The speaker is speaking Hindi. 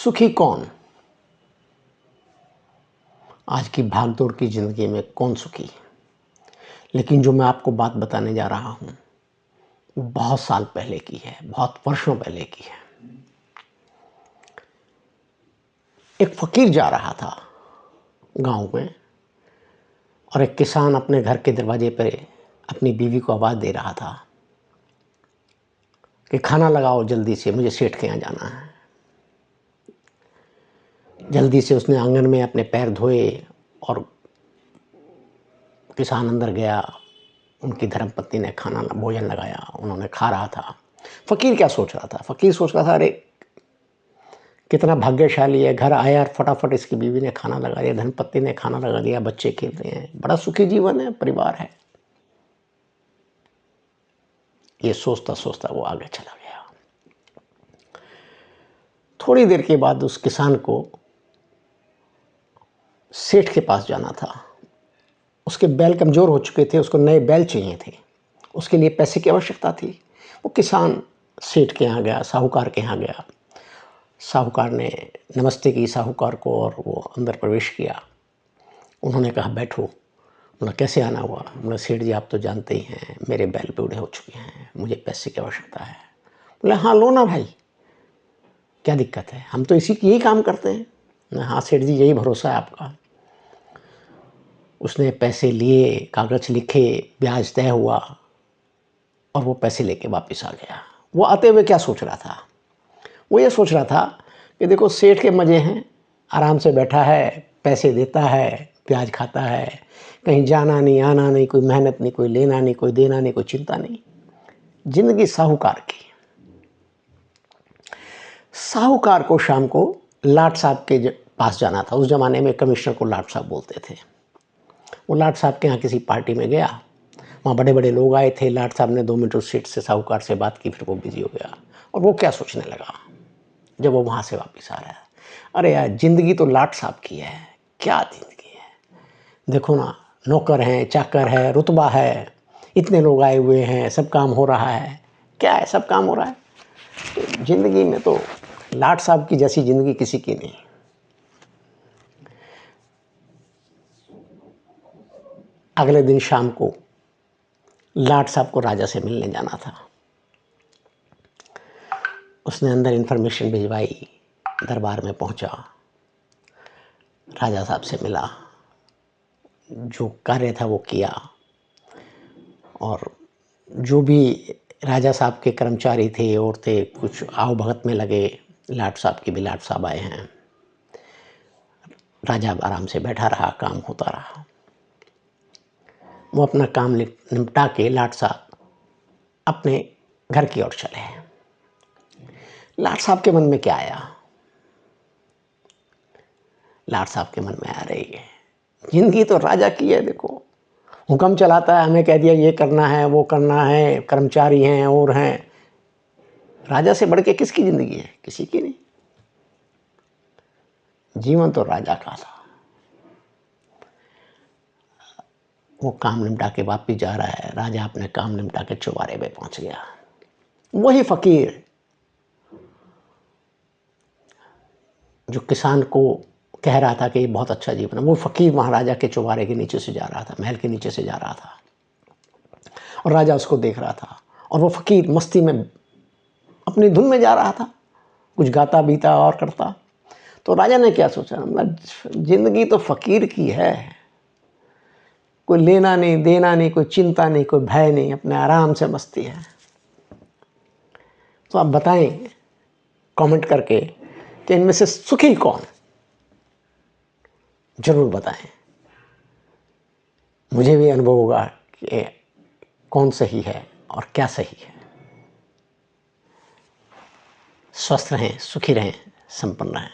सुखी कौन? आज की भागदौड़ की ज़िंदगी में कौन सुखी? लेकिन जो मैं आपको बात बताने जा रहा हूँ, वो बहुत साल पहले की है, बहुत वर्षों पहले की है। एक फ़कीर जा रहा था गाँव में और एक किसान अपने घर के दरवाजे पे अपनी बीवी को आवाज़ दे रहा था कि खाना लगाओ जल्दी से, मुझे सेठ के यहाँ जाना है। जल्दी से उसने आंगन में अपने पैर धोए और किसान अंदर गया। उनकी धर्मपत्नी ने खाना भोजन लगाया, उन्होंने खा रहा था। फ़कीर क्या सोच रहा था? फ़कीर सोच रहा था, अरे कितना भाग्यशाली है, घर आया और फटाफट इसकी बीवी ने खाना लगा दिया, धर्मपत्नी ने खाना लगा दिया, बच्चे खेल रहे हैं, बड़ा सुखी जीवन है, परिवार है। ये सोचता सोचता वो आगे चला गया। थोड़ी देर के बाद उस किसान को सेठ के पास जाना था। उसके बैल कमज़ोर हो चुके थे, उसको नए बैल चाहिए थे, उसके लिए पैसे की आवश्यकता थी। वो किसान सेठ के यहाँ गया, साहूकार के यहाँ गया। साहूकार ने नमस्ते की साहूकार को और वो अंदर प्रवेश किया। उन्होंने कहा बैठो। बोला कैसे आना हुआ? बोला सेठ जी आप तो जानते ही हैं, मेरे बैल बूढ़े हो चुके हैं, मुझे पैसे की आवश्यकता है। बोला हाँ लो ना भाई, क्या दिक्कत है, हम तो इसी की यही काम करते हैं। हाँ सेठ जी यही भरोसा है आपका। उसने पैसे लिए, कागज़ लिखे, ब्याज तय हुआ और वो पैसे लेके वापस आ गया। वो आते हुए क्या सोच रहा था? वो ये सोच रहा था कि देखो सेठ के मज़े हैं, आराम से बैठा है, पैसे देता है, ब्याज खाता है, कहीं जाना नहीं, आना नहीं, कोई मेहनत नहीं, कोई लेना नहीं, कोई देना नहीं, कोई चिंता नहीं। ज़िंदगी साहूकार की। साहूकार को शाम को लाट साहब के पास जाना था। उस ज़माने में कमिश्नर को लाट साहब बोलते थे। वो लाट साहब के यहाँ किसी पार्टी में गया, वहाँ बड़े बड़े लोग आए थे। लाट साहब ने 2 मिनट उस सेठ से साहूकार से बात की, फिर वो बिजी हो गया। और वो क्या सोचने लगा जब वो वहाँ से वापस आ रहा है, अरे यार ज़िंदगी तो लाट साहब की है, क्या ज़िंदगी है। देखो ना, नौकर हैं, चाकर है, रुतबा है, इतने लोग आए हुए हैं, सब काम हो रहा है। क्या है, सब काम हो रहा है। तो ज़िंदगी में तो लाट साहब की जैसी ज़िंदगी किसी की नहीं। अगले दिन शाम को लाट साहब को राजा से मिलने जाना था। उसने अंदर इन्फॉर्मेशन भिजवाई, दरबार में पहुंचा, राजा साहब से मिला, जो कार्य था वो किया। और जो भी राजा साहब के कर्मचारी थे और थे, कुछ आओ भगत में लगे। लाट साहब के भी लाट साहब आए हैं। राजा आराम से बैठा रहा, काम होता रहा। वो अपना काम निपटा के लाट साहब अपने घर की ओर चले। लाट साहब के मन में क्या आया? लाट साहब के मन में आ रही है, जिंदगी तो राजा की है। देखो हुक्म चलाता है, हमें कह दिया ये करना है, वो करना है, कर्मचारी हैं और हैं। राजा से बढ़ के किसकी जिंदगी है? किसी की नहीं। जीवन तो राजा का था। वो काम निपटा के वापिस जा रहा है। राजा अपने काम निपटा के चौबारे पे पहुंच गया। वही फकीर जो किसान को कह रहा था कि ये बहुत अच्छा जीवन है, वो फकीर महाराजा के चौबारे के नीचे से जा रहा था, महल के नीचे से जा रहा था और राजा उसको देख रहा था। और वो फकीर मस्ती में अपनी धुन में जा रहा था, कुछ गाता बीता और करता। तो राजा ने क्या सोचा, जिंदगी तो फकीर की है, कोई लेना नहीं, देना नहीं, कोई चिंता नहीं, कोई भय नहीं, अपने आराम से मस्ती है। तो आप बताएं कमेंट करके कि इनमें से सुखी कौन? जरूर बताएं, मुझे भी अनुभव होगा कि कौन सही है और क्या सही है। स्वस्थ रहें, सुखी रहें, संपन्न रहें।